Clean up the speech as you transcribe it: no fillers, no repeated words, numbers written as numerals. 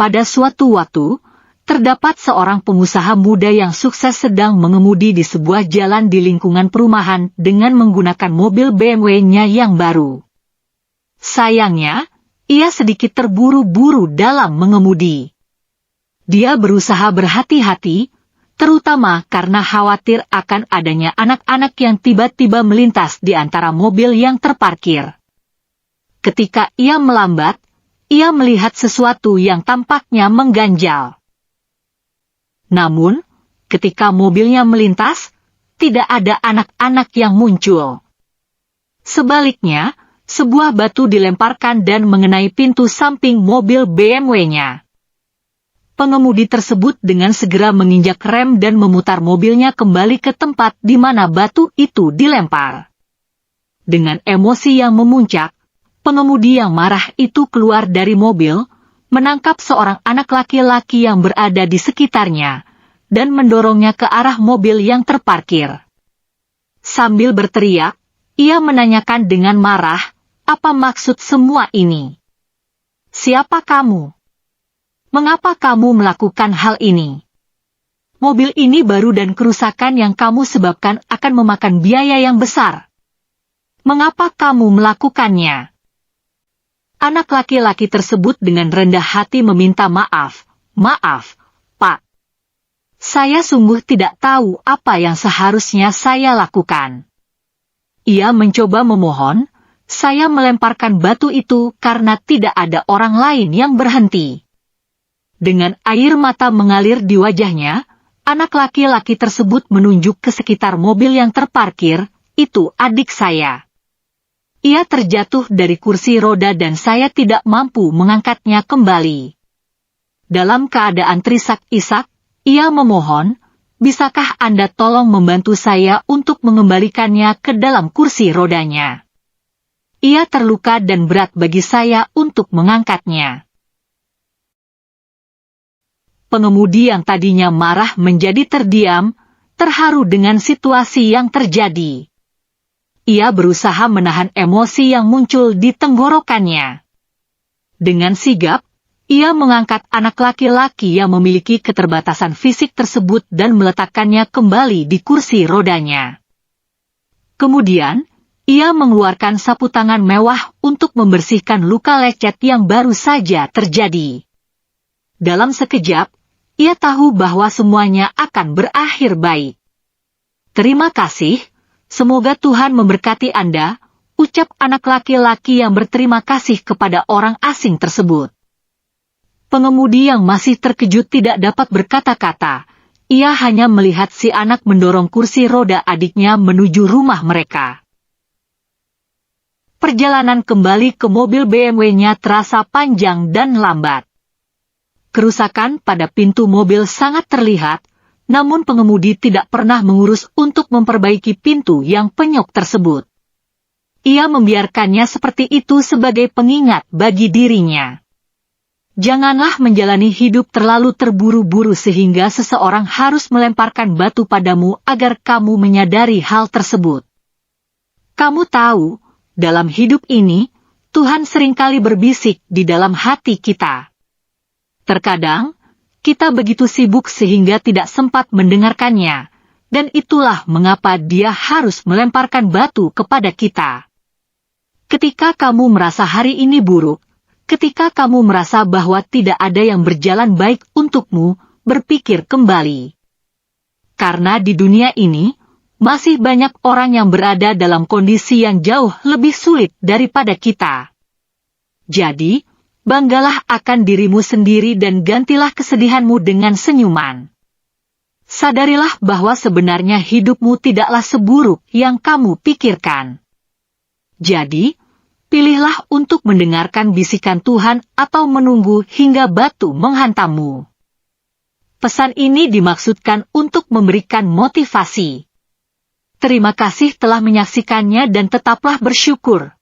Pada suatu waktu, terdapat seorang pengusaha muda yang sukses sedang mengemudi di sebuah jalan di lingkungan perumahan dengan menggunakan mobil BMW-nya yang baru. Sayangnya, ia sedikit terburu-buru dalam mengemudi. Dia berusaha berhati-hati, terutama karena khawatir akan adanya anak-anak yang tiba-tiba melintas di antara mobil yang terparkir. Ketika ia melambat, ia melihat sesuatu yang tampaknya mengganjal. Namun, ketika mobilnya melintas, tidak ada anak-anak yang muncul. Sebaliknya, sebuah batu dilemparkan dan mengenai pintu samping mobil BMW-nya. Pengemudi tersebut dengan segera menginjak rem dan memutar mobilnya kembali ke tempat di mana batu itu dilempar. Dengan emosi yang memuncak, pengemudi yang marah itu keluar dari mobil, menangkap seorang anak laki-laki yang berada di sekitarnya, dan mendorongnya ke arah mobil yang terparkir. Sambil berteriak, ia menanyakan dengan marah, "Apa maksud semua ini? Siapa kamu? Mengapa kamu melakukan hal ini? Mobil ini baru dan kerusakan yang kamu sebabkan akan memakan biaya yang besar. Mengapa kamu melakukannya?" Anak laki-laki tersebut dengan rendah hati meminta maaf. "Maaf, Pak. Saya sungguh tidak tahu apa yang seharusnya saya lakukan." Ia mencoba memohon, "Saya melemparkan batu itu karena tidak ada orang lain yang berhenti." Dengan air mata mengalir di wajahnya, anak laki-laki tersebut menunjuk ke sekitar mobil yang terparkir, "Itu adik saya. Ia terjatuh dari kursi roda dan saya tidak mampu mengangkatnya kembali." Dalam keadaan terisak-isak, ia memohon, "Bisakah Anda tolong membantu saya untuk mengembalikannya ke dalam kursi rodanya? Ia terluka dan berat bagi saya untuk mengangkatnya." Pengemudi yang tadinya marah menjadi terdiam, terharu dengan situasi yang terjadi. Ia berusaha menahan emosi yang muncul di tenggorokannya. Dengan sigap, ia mengangkat anak laki-laki yang memiliki keterbatasan fisik tersebut dan meletakkannya kembali di kursi rodanya. Kemudian, ia mengeluarkan sapu tangan mewah untuk membersihkan luka lecet yang baru saja terjadi. Dalam sekejap, ia tahu bahwa semuanya akan berakhir baik. "Terima kasih. Semoga Tuhan memberkati Anda," ucap anak laki-laki yang berterima kasih kepada orang asing tersebut. Pengemudi yang masih terkejut tidak dapat berkata-kata. Ia hanya melihat si anak mendorong kursi roda adiknya menuju rumah mereka. Perjalanan kembali ke mobil BMW-nya terasa panjang dan lambat. Kerusakan pada pintu mobil sangat terlihat, namun pengemudi tidak pernah mengurus untuk memperbaiki pintu yang penyok tersebut. Ia membiarkannya seperti itu sebagai pengingat bagi dirinya. Janganlah menjalani hidup terlalu terburu-buru sehingga seseorang harus melemparkan batu padamu agar kamu menyadari hal tersebut. Kamu tahu, dalam hidup ini, Tuhan seringkali berbisik di dalam hati kita. Terkadang, kita begitu sibuk sehingga tidak sempat mendengarkannya, dan itulah mengapa dia harus melemparkan batu kepada kita. Ketika kamu merasa hari ini buruk, ketika kamu merasa bahwa tidak ada yang berjalan baik untukmu, berpikir kembali. Karena di dunia ini, masih banyak orang yang berada dalam kondisi yang jauh lebih sulit daripada kita. Jadi, banggalah akan dirimu sendiri dan gantilah kesedihanmu dengan senyuman. Sadarilah bahwa sebenarnya hidupmu tidaklah seburuk yang kamu pikirkan. Jadi, pilihlah untuk mendengarkan bisikan Tuhan atau menunggu hingga batu menghantammu. Pesan ini dimaksudkan untuk memberikan motivasi. Terima kasih telah menyaksikannya dan tetaplah bersyukur.